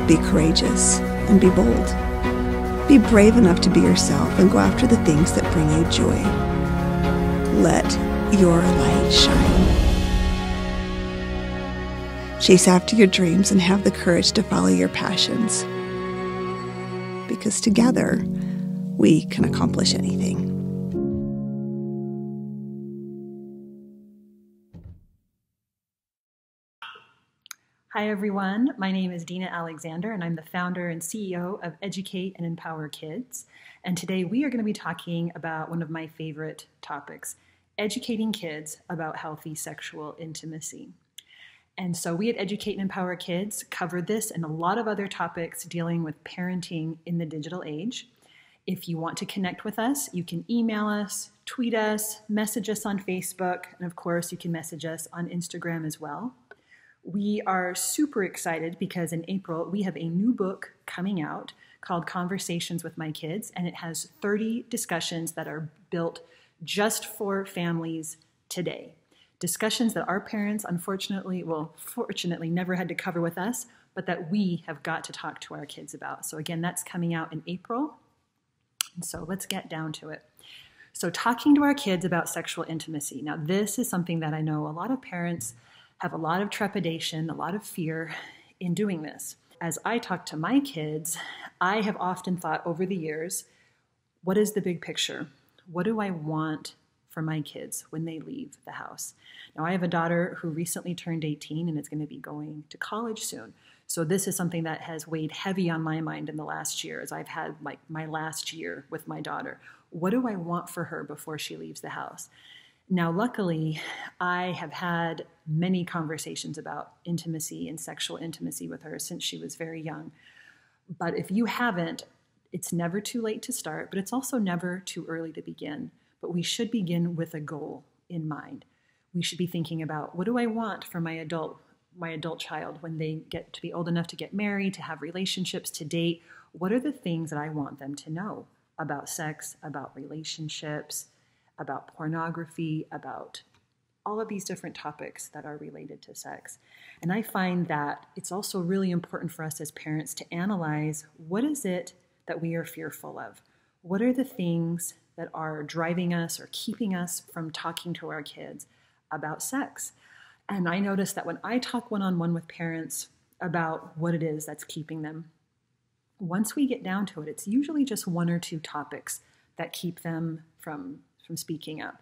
Be courageous and be bold. Be brave enough to be yourself and go after the things that bring you joy. Let your light shine. Chase after your dreams and have the courage to follow your passions. Because together, we can accomplish anything. Hi everyone, my name is Dina Alexander and I'm the founder and CEO of Educate and Empower Kids. And today we are going to be talking about one of my favorite topics, educating kids about healthy sexual intimacy. And so we at Educate and Empower Kids cover this and a lot of other topics dealing with parenting in the digital age. If you want to connect with us, you can email us, tweet us, message us on Facebook, and of course you can message us on Instagram as well. We are super excited because in April, we have a new book coming out called Conversations with My Kids, and it has 30 discussions that are built just for families today. Discussions that our parents, fortunately never had to cover with us, but that we have got to talk to our kids about. So again, that's coming out in April. And so let's get down to it. So talking to our kids about sexual intimacy. Now, this is something that I know a lot of parents have a lot of trepidation, a lot of fear in doing this. As I talk to my kids, I have often thought over the years, what is the big picture? What do I want for my kids when they leave the house? Now, I have a daughter who recently turned 18 and is going to be going to college soon. So this is something that has weighed heavy on my mind in the last year as I've had my last year with my daughter. What do I want for her before she leaves the house? Now, luckily, I have had many conversations about intimacy and sexual intimacy with her since she was very young. But if you haven't, it's never too late to start, but it's also never too early to begin. But we should begin with a goal in mind. We should be thinking about, what do I want for my adult child when they get to be old enough to get married, to have relationships, to date? What are the things that I want them to know about sex, about relationships, about pornography, about all of these different topics that are related to sex? And I find that it's also really important for us as parents to analyze, what is it that we are fearful of? What are the things that are driving us or keeping us from talking to our kids about sex? And I notice that when I talk one-on-one with parents about what it is that's keeping them, once we get down to it, it's usually just one or two topics that keep them from speaking up.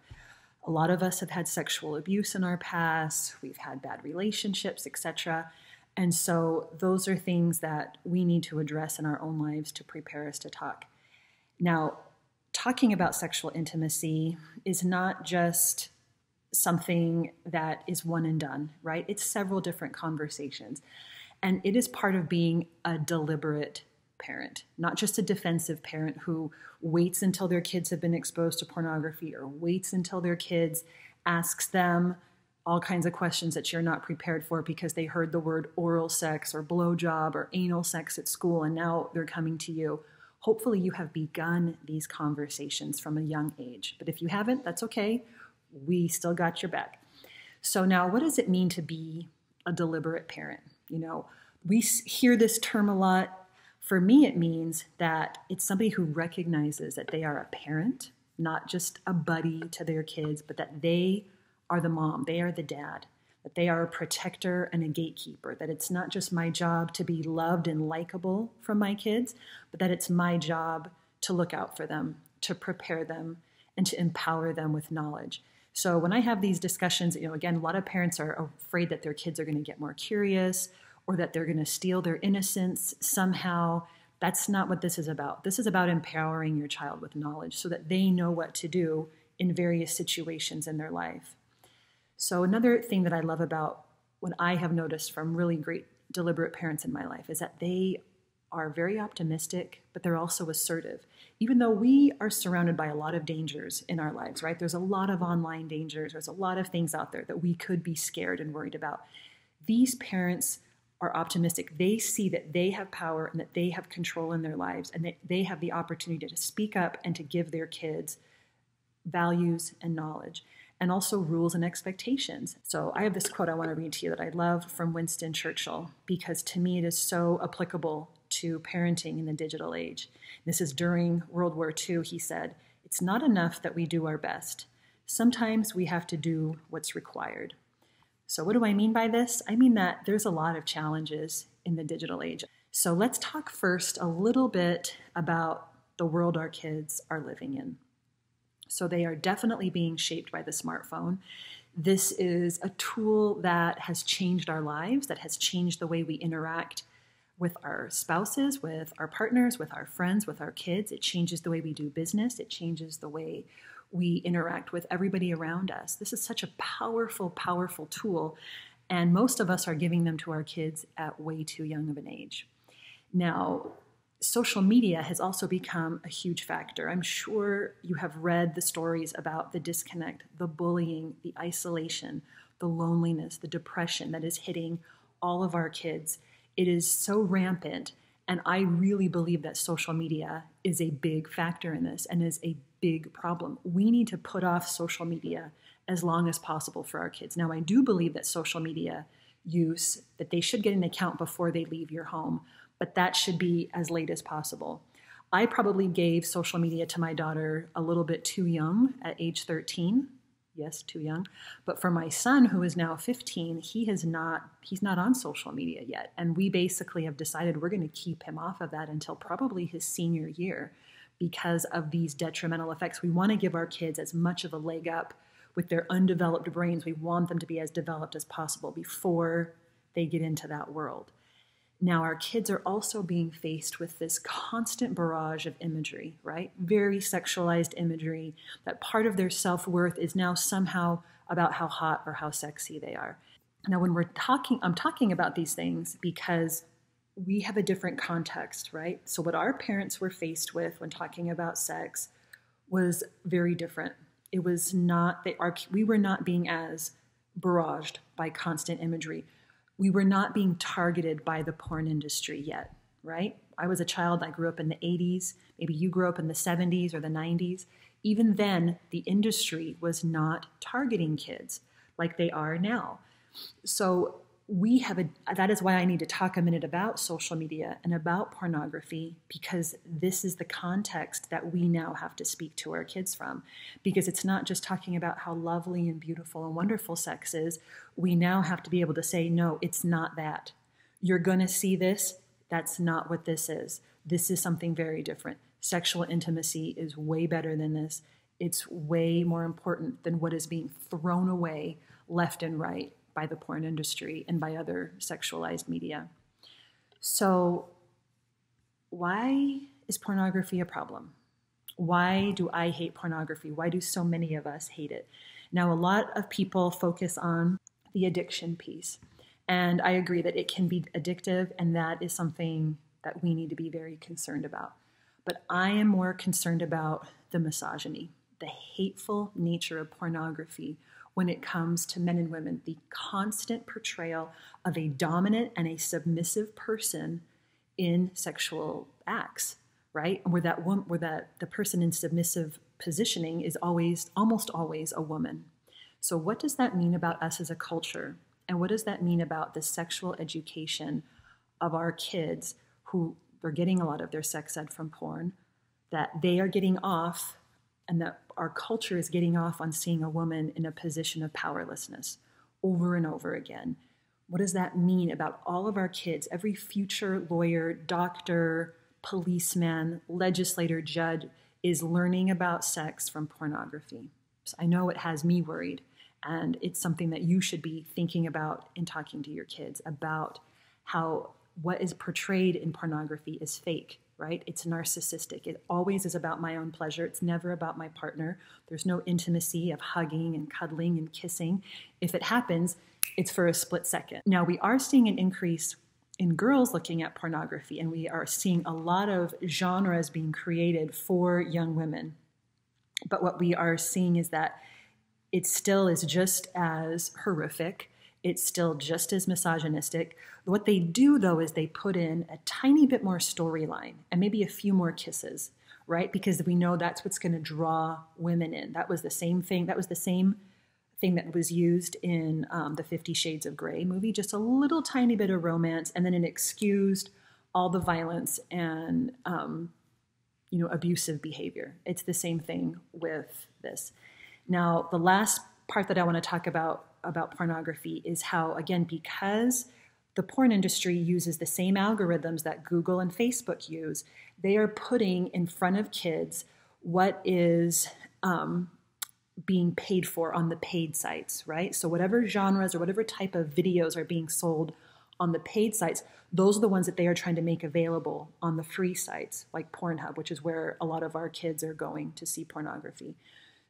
A lot of us have had sexual abuse in our past, we've had bad relationships, etc. And so those are things that we need to address in our own lives to prepare us to talk. Now, talking about sexual intimacy is not just something that is one and done, right? It's several different conversations. And it is part of being a deliberate parent, not just a defensive parent who waits until their kids have been exposed to pornography or waits until their kids asks them all kinds of questions that you're not prepared for because they heard the word oral sex or blowjob or anal sex at school and now they're coming to you. Hopefully you have begun these conversations from a young age. But if you haven't, that's okay. We still got your back. So now, what does it mean to be a deliberate parent? You know, we hear this term a lot. For me, it means that it's somebody who recognizes that they are a parent, not just a buddy to their kids, but that they are the mom, they are the dad, that they are a protector and a gatekeeper, that it's not just my job to be loved and likable from my kids, but that it's my job to look out for them, to prepare them, and to empower them with knowledge. So when I have these discussions, again, a lot of parents are afraid that their kids are going to get more curious or that they're going to steal their innocence somehow. That's not what this is about. This is about empowering your child with knowledge so that they know what to do in various situations in their life. So another thing that I love about what I have noticed from really great deliberate parents in my life is that they are very optimistic, but they're also assertive. Even though we are surrounded by a lot of dangers in our lives, right? There's a lot of online dangers. There's a lot of things out there that we could be scared and worried about. These parents are optimistic. They see that they have power and that they have control in their lives and that they have the opportunity to speak up and to give their kids values and knowledge. and also rules and expectations. So I have this quote I want to read to you that I love from Winston Churchill, because to me it is so applicable to parenting in the digital age. This is during World War II. He said, "It's not enough that we do our best. Sometimes we have to do what's required." So what do I mean by this? I mean that there's a lot of challenges in the digital age. So let's talk first a little bit about the world our kids are living in. So they are definitely being shaped by the smartphone. This is a tool that has changed our lives, that has changed the way we interact with our spouses, with our partners, with our friends, with our kids. It changes the way we do business. It changes the way we interact with everybody around us. This is such a powerful, powerful tool, and most of us are giving them to our kids at way too young of an age. Now, social media has also become a huge factor. I'm sure you have read the stories about the disconnect, the bullying, the isolation, the loneliness, the depression that is hitting all of our kids. It is so rampant, and I really believe that social media is a big factor in this and is a big problem. We need to put off social media as long as possible for our kids. Now, I do believe that social media use, that they should get an account before they leave your home, but that should be as late as possible. I probably gave social media to my daughter a little bit too young at age 13. Yes, too young. But for my son, who is now 15, he's not on social media yet. And we basically have decided we're going to keep him off of that until probably his senior year because of these detrimental effects. We want to give our kids as much of a leg up with their undeveloped brains. We want them to be as developed as possible before they get into that world. Now, our kids are also being faced with this constant barrage of imagery, right? Very sexualized imagery, that part of their self-worth is now somehow about how hot or how sexy they are. Now, when I'm talking about these things because we have a different context, right? So what our parents were faced with when talking about sex was very different. It was not, we were not being as barraged by constant imagery. We were not being targeted by the porn industry yet, right? I was a child, I grew up in the 80s, maybe you grew up in the 70s or the 90s. Even then, the industry was not targeting kids like they are now. So that is why I need to talk a minute about social media and about pornography, because this is the context that we now have to speak to our kids from. Because it's not just talking about how lovely and beautiful and wonderful sex is. We now have to be able to say, no, it's not that. You're going to see this. That's not what this is. This is something very different. Sexual intimacy is way better than this. It's way more important than what is being thrown away left and right by the porn industry and by other sexualized media. So why is pornography a problem? Why do I hate pornography? Why do so many of us hate it? Now, a lot of people focus on the addiction piece, and I agree that it can be addictive, and that is something that we need to be very concerned about. But I am more concerned about the misogyny, the hateful nature of pornography when it comes to men and women, the constant portrayal of a dominant and a submissive person in sexual acts, right? Where the person in submissive positioning is almost always a woman. So what does that mean about us as a culture? And what does that mean about the sexual education of our kids who are getting a lot of their sex ed from porn, that they are getting off, and that our culture is getting off on seeing a woman in a position of powerlessness over and over again? What does that mean about all of our kids, every future lawyer, doctor, policeman, legislator, judge is learning about sex from pornography? So I know it has me worried, and it's something that you should be thinking about in talking to your kids about how what is portrayed in pornography is fake, right? It's narcissistic. It always is about my own pleasure. It's never about my partner. There's no intimacy of hugging and cuddling and kissing. If it happens, it's for a split second. Now, we are seeing an increase in girls looking at pornography, and we are seeing a lot of genres being created for young women. But what we are seeing is that it still is just as horrific. It's still just as misogynistic. What they do, though, is they put in a tiny bit more storyline and maybe a few more kisses, right? Because we know that's what's going to draw women in. That was the same thing. That was the same thing that was used in the 50 Shades of Grey movie, just a little tiny bit of romance, and then it excused all the violence and abusive behavior. It's the same thing with this. Now, the last part that I want to talk about pornography is how, again, because the porn industry uses the same algorithms that Google and Facebook use, they are putting in front of kids what is being paid for on the paid sites, right? So whatever genres or whatever type of videos are being sold on the paid sites, those are the ones that they are trying to make available on the free sites, like Pornhub, which is where a lot of our kids are going to see pornography.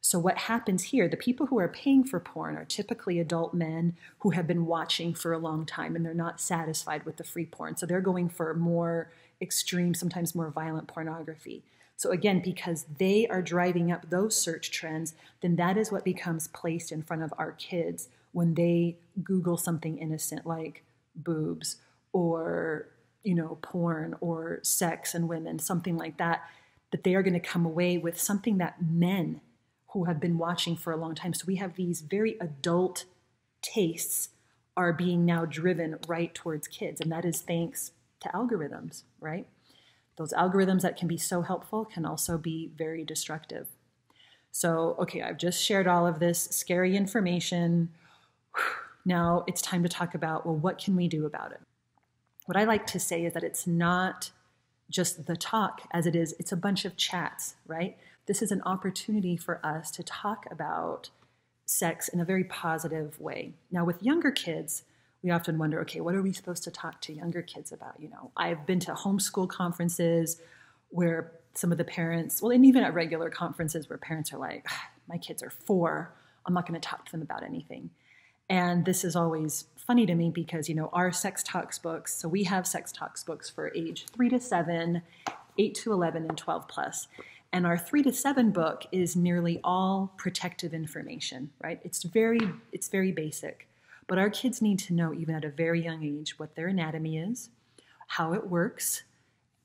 So what happens here, the people who are paying for porn are typically adult men who have been watching for a long time, and they're not satisfied with the free porn. So they're going for more extreme, sometimes more violent pornography. So again, because they are driving up those search trends, then that is what becomes placed in front of our kids when they Google something innocent like boobs or, porn or sex and women, something like that, that they are going to come away with something that men who have been watching for a long time. So we have these very adult tastes are being now driven right towards kids. And that is thanks to algorithms, right? Those algorithms that can be so helpful can also be very destructive. So, okay, I've just shared all of this scary information. Now it's time to talk about, well, what can we do about it? What I like to say is that it's not just the talk as it is, it's a bunch of chats, right? This is an opportunity for us to talk about sex in a very positive way. Now, with younger kids, we often wonder, okay, what are we supposed to talk to younger kids about? I've been to homeschool conferences where some of the parents, well, and even at regular conferences where parents are like, my kids are 4, I'm not going to talk to them about anything. And this is always funny to me because, our sex talks books, so we have sex talks books for age 3 to 7, 8 to 11, and 12 plus. And our 3 to 7 book is nearly all protective information, right? It's very basic. But our kids need to know, even at a very young age, what their anatomy is, how it works,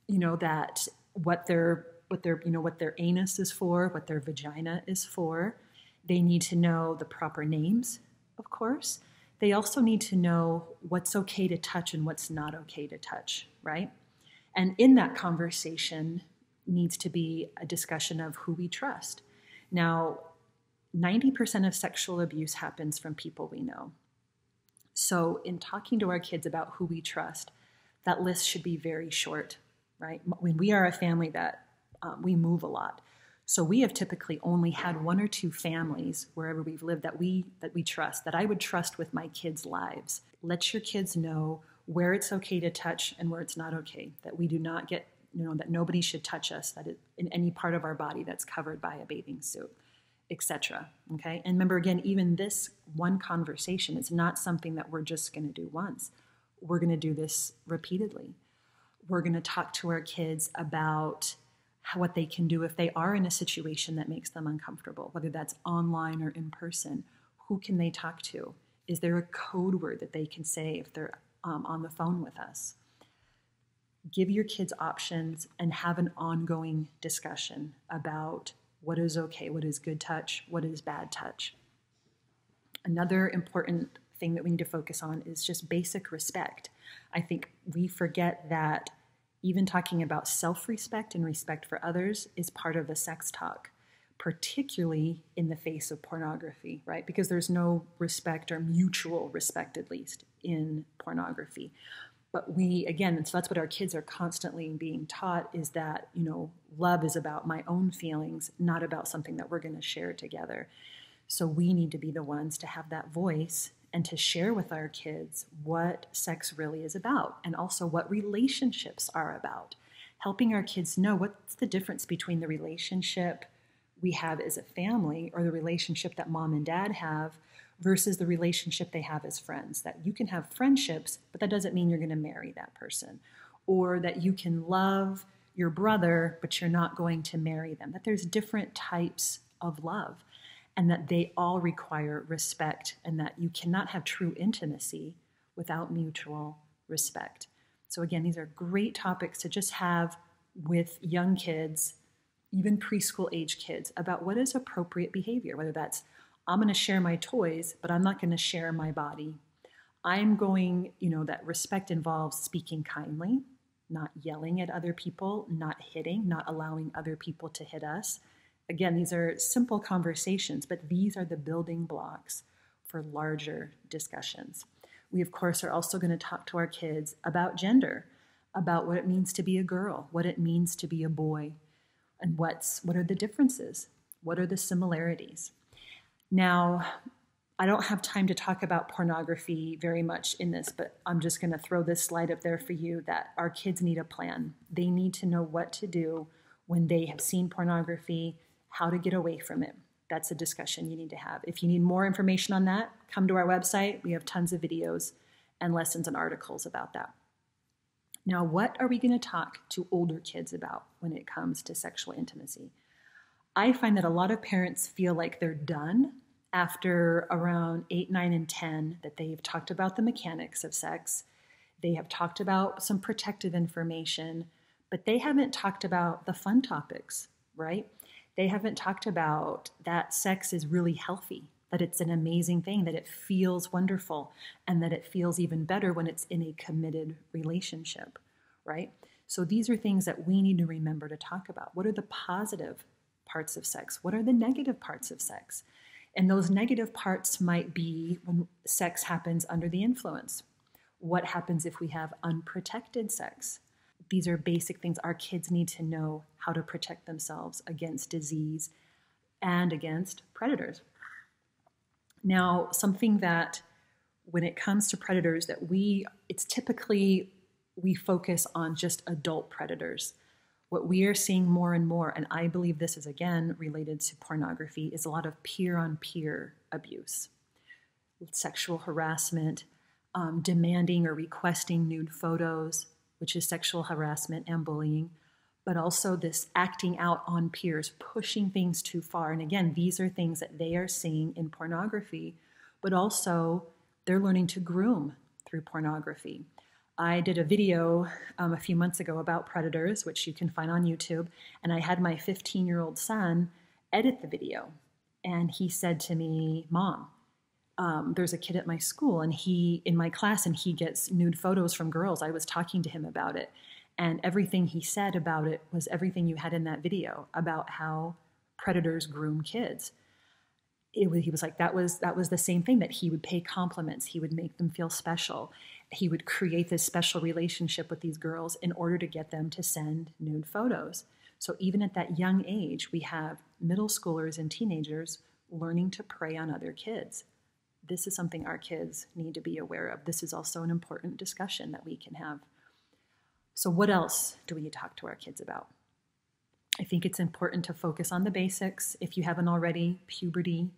that what their anus is for, what their vagina is for. They need to know the proper names, of course. They also need to know what's okay to touch and what's not okay to touch, right? And in that conversation needs to be a discussion of who we trust. Now, 90% of sexual abuse happens from people we know. So in talking to our kids about who we trust, that list should be very short, right? When we are a family that we move a lot. So we have typically only had 1 or 2 families wherever we've lived that we trust, that I would trust with my kids' lives. Let your kids know where it's okay to touch and where it's not okay, that we do not get, that nobody should touch us, that in any part of our body that's covered by a bathing suit, etc. Okay? And remember, again, even this one conversation is not something that we're just going to do once. We're going to do this repeatedly. We're going to talk to our kids about what they can do if they are in a situation that makes them uncomfortable, whether that's online or in person. Who can they talk to? Is there a code word that they can say if they're on the phone with us? Give your kids options and have an ongoing discussion about what is okay, what is good touch, what is bad touch. Another important thing that we need to focus on is just basic respect. I think we forget that even talking about self-respect and respect for others is part of the sex talk, particularly in the face of pornography, right? Because there's no respect or mutual respect, at least, in pornography. But again, so that's what our kids are constantly being taught, is that, love is about my own feelings, not about something that we're going to share together. So we need to be the ones to have that voice and to share with our kids what sex really is about, and also what relationships are about. Helping our kids know what's the difference between the relationship we have as a family, or the relationship that mom and dad have, versus the relationship they have as friends. That you can have friendships, but that doesn't mean you're going to marry that person. Or that you can love your brother, but you're not going to marry them. That there's different types of love, and that they all require respect, and that you cannot have true intimacy without mutual respect. So again, these are great topics to just have with young kids, even preschool age kids, about what is appropriate behavior, whether that's I'm going to share my toys, but I'm not going to share my body. I'm going, that respect involves speaking kindly, not yelling at other people, not hitting, not allowing other people to hit us. Again, these are simple conversations, but these are the building blocks for larger discussions. We, of course, are also going to talk to our kids about gender, about what it means to be a girl, what it means to be a boy, and what are the differences, what are the similarities. Now, I don't have time to talk about pornography very much in this, but I'm just going to throw this slide up there for you that our kids need a plan. They need to know what to do when they have seen pornography, how to get away from it. That's a discussion you need to have. If you need more information on that, come to our website. We have tons of videos and lessons and articles about that. Now, what are we going to talk to older kids about when it comes to sexual intimacy? I find that a lot of parents feel like they're done after around 8, 9, and 10, that they've talked about the mechanics of sex. They have talked about some protective information, but they haven't talked about the fun topics, right? They haven't talked about that sex is really healthy, that it's an amazing thing, that it feels wonderful, and that it feels even better when it's in a committed relationship, right? So these are things that we need to remember to talk about. What are the positive parts of sex? What are the negative parts of sex? And those negative parts might be when sex happens under the influence. What happens if we have unprotected sex? These are basic things our kids need to know how to protect themselves against disease and against predators. Now, something that when it comes to predators that it's typically we focus on just adult predators. What we are seeing more and more, and I believe this is again related to pornography, is a lot of peer-on-peer abuse, sexual harassment, demanding or requesting nude photos, which is sexual harassment and bullying, but also this acting out on peers, pushing things too far. And again, these are things that they are seeing in pornography, but also they're learning to groom through pornography. I did a video a few months ago about predators, which you can find on YouTube, and I had my 15-year-old son edit the video. And he said to me, Mom, there's a kid at my school and in my class, and he gets nude photos from girls. I was talking to him about it. And everything he said about it was everything you had in that video about how predators groom kids. He was like, that was the same thing, that he would pay compliments. He would make them feel special. He would create this special relationship with these girls in order to get them to send nude photos. So even at that young age, we have middle schoolers and teenagers learning to prey on other kids. This is something our kids need to be aware of. This is also an important discussion that we can have. So what else do we talk to our kids about? I think it's important to focus on the basics. If you haven't already, puberty,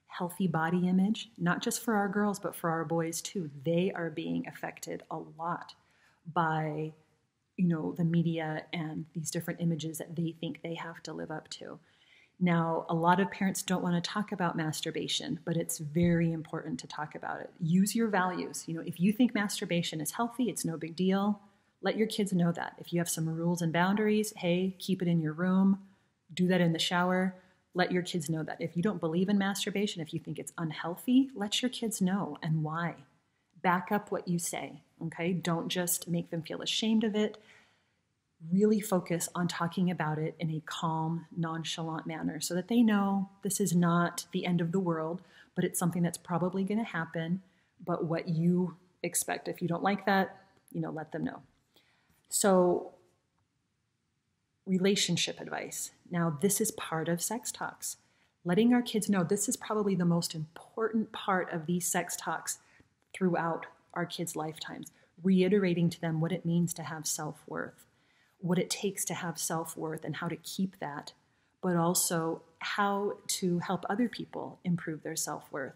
healthy body image, not just for our girls, but for our boys too. They are being affected a lot by, the media and these different images that they think they have to live up to. Now, a lot of parents don't want to talk about masturbation, but it's very important to talk about it. Use your values. If you think masturbation is healthy, it's no big deal. Let your kids know that. If you have some rules and boundaries, hey, keep it in your room, do that in the shower. Let your kids know that. If you don't believe in masturbation, if you think it's unhealthy, let your kids know and why. Back up what you say, okay? Don't just make them feel ashamed of it. Really focus on talking about it in a calm, nonchalant manner so that they know this is not the end of the world, but it's something that's probably going to happen, but what you expect. If you don't like that, let them know. So, relationship advice. Now, this is part of sex talks. Letting our kids know this is probably the most important part of these sex talks throughout our kids' lifetimes. Reiterating to them what it means to have self-worth, what it takes to have self-worth and how to keep that, but also how to help other people improve their self-worth,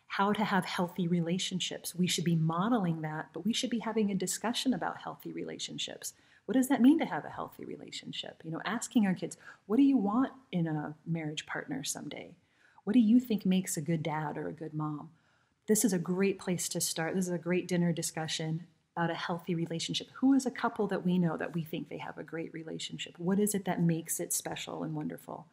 how to have healthy relationships. We should be modeling that, but we should be having a discussion about healthy relationships. What does that mean to have a healthy relationship? Asking our kids, what do you want in a marriage partner someday? What do you think makes a good dad or a good mom? This is a great place to start. This is a great dinner discussion about a healthy relationship. Who is a couple that we know that we think they have a great relationship? What is it that makes it special and wonderful?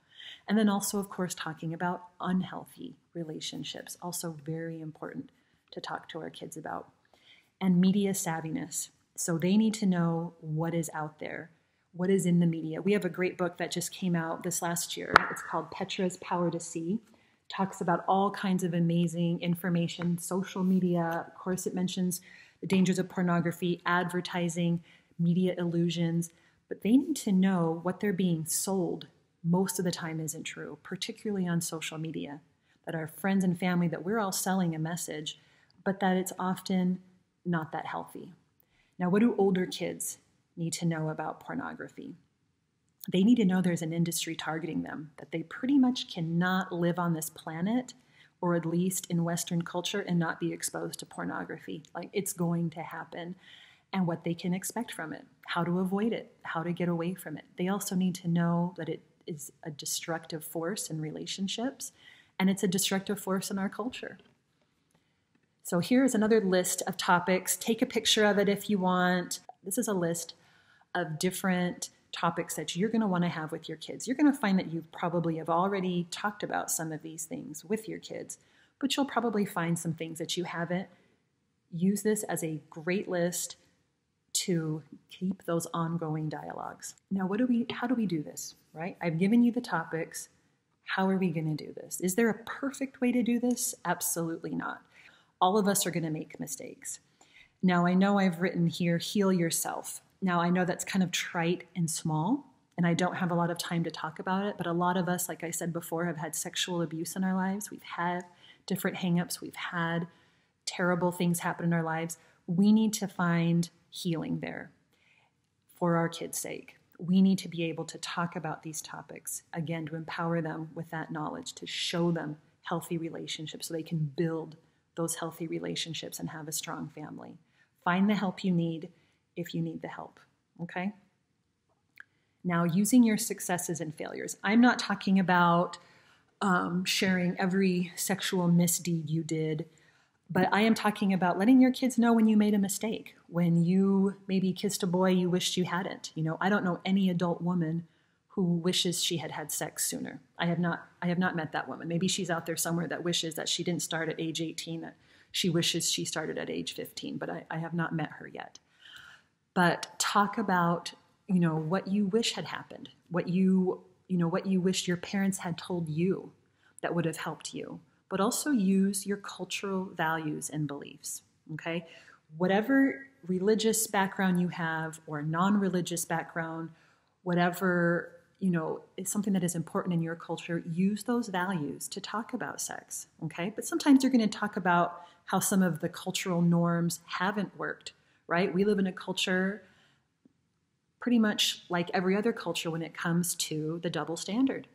And then also, of course, talking about unhealthy relationships, also very important to talk to our kids about. And media savviness. So they need to know what is out there, what is in the media. We have a great book that just came out this last year. It's called Petra's Power to See. Talks about all kinds of amazing information, social media. Of course, it mentions the dangers of pornography, advertising, media illusions. But they need to know what they're being sold most of the time isn't true, particularly on social media. That our friends and family, that we're all selling a message, but that it's often not that healthy. Now, what do older kids need to know about pornography? They need to know there's an industry targeting them, that they pretty much cannot live on this planet, or at least in Western culture, and not be exposed to pornography. Like, it's going to happen, and what they can expect from it, how to avoid it, how to get away from it. They also need to know that it is a destructive force in relationships, and it's a destructive force in our culture. So here's another list of topics. Take a picture of it if you want. This is a list of different topics that you're going to want to have with your kids. You're going to find that you probably have already talked about some of these things with your kids, but you'll probably find some things that you haven't. Use this as a great list to keep those ongoing dialogues. Now, how do we do this, right? I've given you the topics. How are we going to do this? Is there a perfect way to do this? Absolutely not. All of us are going to make mistakes. Now, I know I've written here, heal yourself. Now, I know that's kind of trite and small, and I don't have a lot of time to talk about it, but a lot of us, like I said before, have had sexual abuse in our lives. We've had different hang-ups. We've had terrible things happen in our lives. We need to find healing there for our kids' sake. We need to be able to talk about these topics, again, to empower them with that knowledge, to show them healthy relationships so they can build those healthy relationships and have a strong family. Find the help you need if you need the help, okay? Now, using your successes and failures. I'm not talking about sharing every sexual misdeed you did, but I am talking about letting your kids know when you made a mistake, when you maybe kissed a boy you wished you hadn't. You know, I don't know any adult woman who wishes she had had sex sooner. I have not met that woman. Maybe she's out there somewhere that wishes that she didn't start at age 18, that she wishes she started at age 15, but I have not met her yet. But talk about, what you wish had happened, what you wish your parents had told you that would have helped you, but also use your cultural values and beliefs, okay? Whatever religious background you have or non-religious background, whatever, is something that is important in your culture, use those values to talk about sex, okay? But sometimes you're going to talk about how some of the cultural norms haven't worked, right? We live in a culture pretty much like every other culture when it comes to the double standard.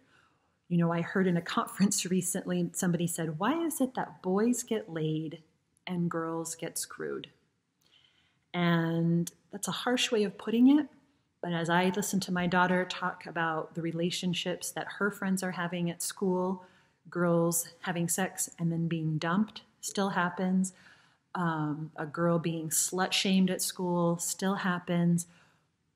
I heard in a conference recently, somebody said, why is it that boys get laid and girls get screwed? And that's a harsh way of putting it. But as I listen to my daughter talk about the relationships that her friends are having at school, girls having sex and then being dumped still happens. A girl being slut-shamed at school still happens.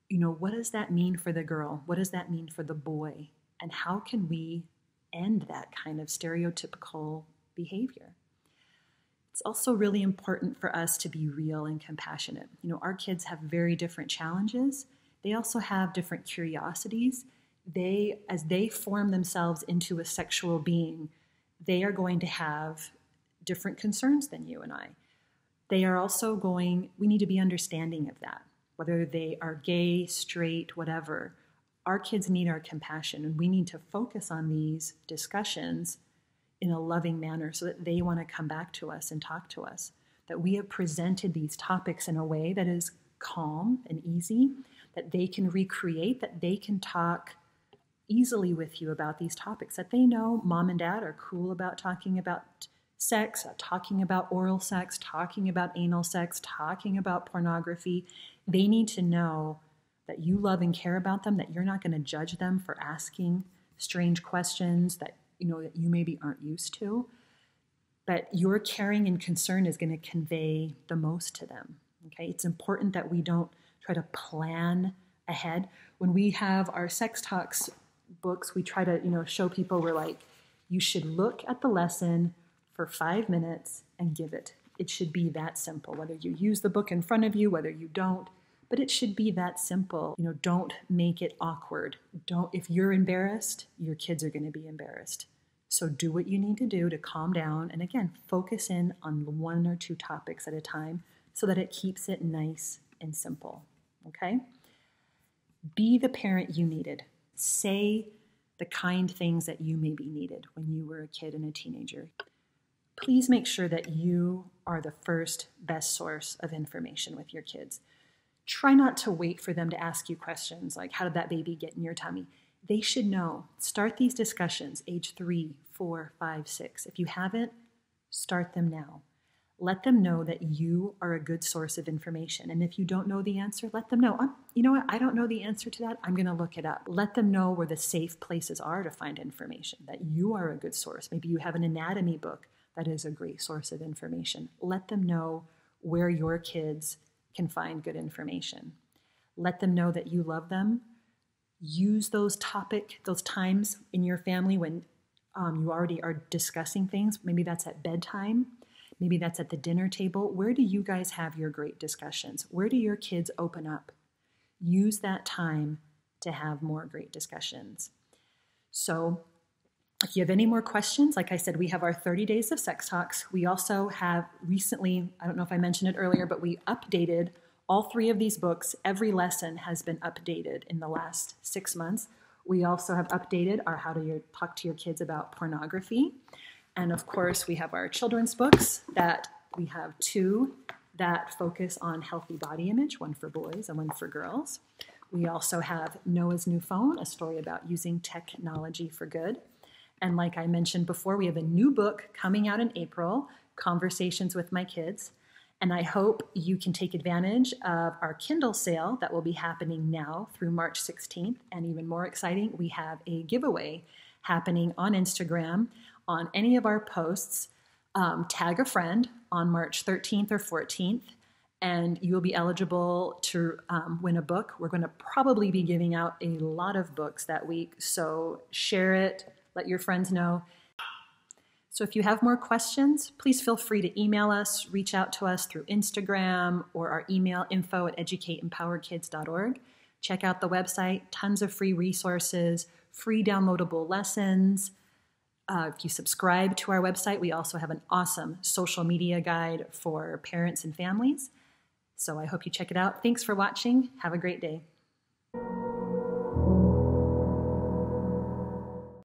What does that mean for the girl? What does that mean for the boy? And how can we end that kind of stereotypical behavior? It's also really important for us to be real and compassionate. Our kids have very different challenges. They also have different curiosities. As they form themselves into a sexual being, they are going to have different concerns than you and I. We need to be understanding of that, whether they are gay, straight, whatever. Our kids need our compassion, and we need to focus on these discussions in a loving manner so that they want to come back to us and talk to us, that we have presented these topics in a way that is calm and easy, that they can recreate, that they can talk easily with you about these topics, that they know mom and dad are cool about talking about sex, talking about oral sex, talking about anal sex, talking about pornography. They need to know that you love and care about them, that you're not going to judge them for asking strange questions that that you maybe aren't used to, but your caring and concern is going to convey the most to them. Okay, it's important that we don't try to plan ahead. When we have our sex talks books, we try to, show people, we're like, you should look at the lesson for 5 minutes and give it. It should be that simple, whether you use the book in front of you, whether you don't, but it should be that simple. Don't make it awkward. If you're embarrassed, your kids are going to be embarrassed. So do what you need to do to calm down. And again, focus in on 1 or 2 topics at a time so that it keeps it nice and simple, okay? Be the parent you needed. Say the kind things that you maybe needed when you were a kid and a teenager. Please make sure that you are the first best source of information with your kids. Try not to wait for them to ask you questions like, how did that baby get in your tummy? They should know. Start these discussions age 3, 4, 5, 6. If you haven't, start them now. Let them know that you are a good source of information. And if you don't know the answer, let them know. You know what? I don't know the answer to that. I'm going to look it up. Let them know where the safe places are to find information, that you are a good source. Maybe you have an anatomy book that is a great source of information. Let them know where your kids can find good information. Let them know that you love them. Use those times in your family when you already are discussing things. Maybe that's at bedtime. Maybe that's at the dinner table. Where do you guys have your great discussions? Where do your kids open up? Use that time to have more great discussions. So if you have any more questions, like I said, we have our 30 days of sex talks. We also have recently, I don't know if I mentioned it earlier, but we updated all 3 of these books. Every lesson has been updated in the last 6 months. We also have updated our How to Talk to Your Kids About Pornography. And of course, we have our children's books that we have 2 that focus on healthy body image, 1 for boys and 1 for girls. We also have Noah's New Phone, a story about using technology for good. And like I mentioned before, we have a new book coming out in April, Conversations with My Kids. And I hope you can take advantage of our Kindle sale that will be happening now through March 16th. And even more exciting, we have a giveaway happening on Instagram. On any of our posts, tag a friend on March 13th or 14th, and you will be eligible to win a book. We're going to probably be giving out a lot of books that week, so share it, let your friends know. So if you have more questions, please feel free to email us, reach out to us through Instagram or our email info@educateempowerkids.org. Check out the website, tons of free resources, free downloadable lessons. If you subscribe to our website, we also have an awesome social media guide for parents and families. So I hope you check it out. Thanks for watching. Have a great day.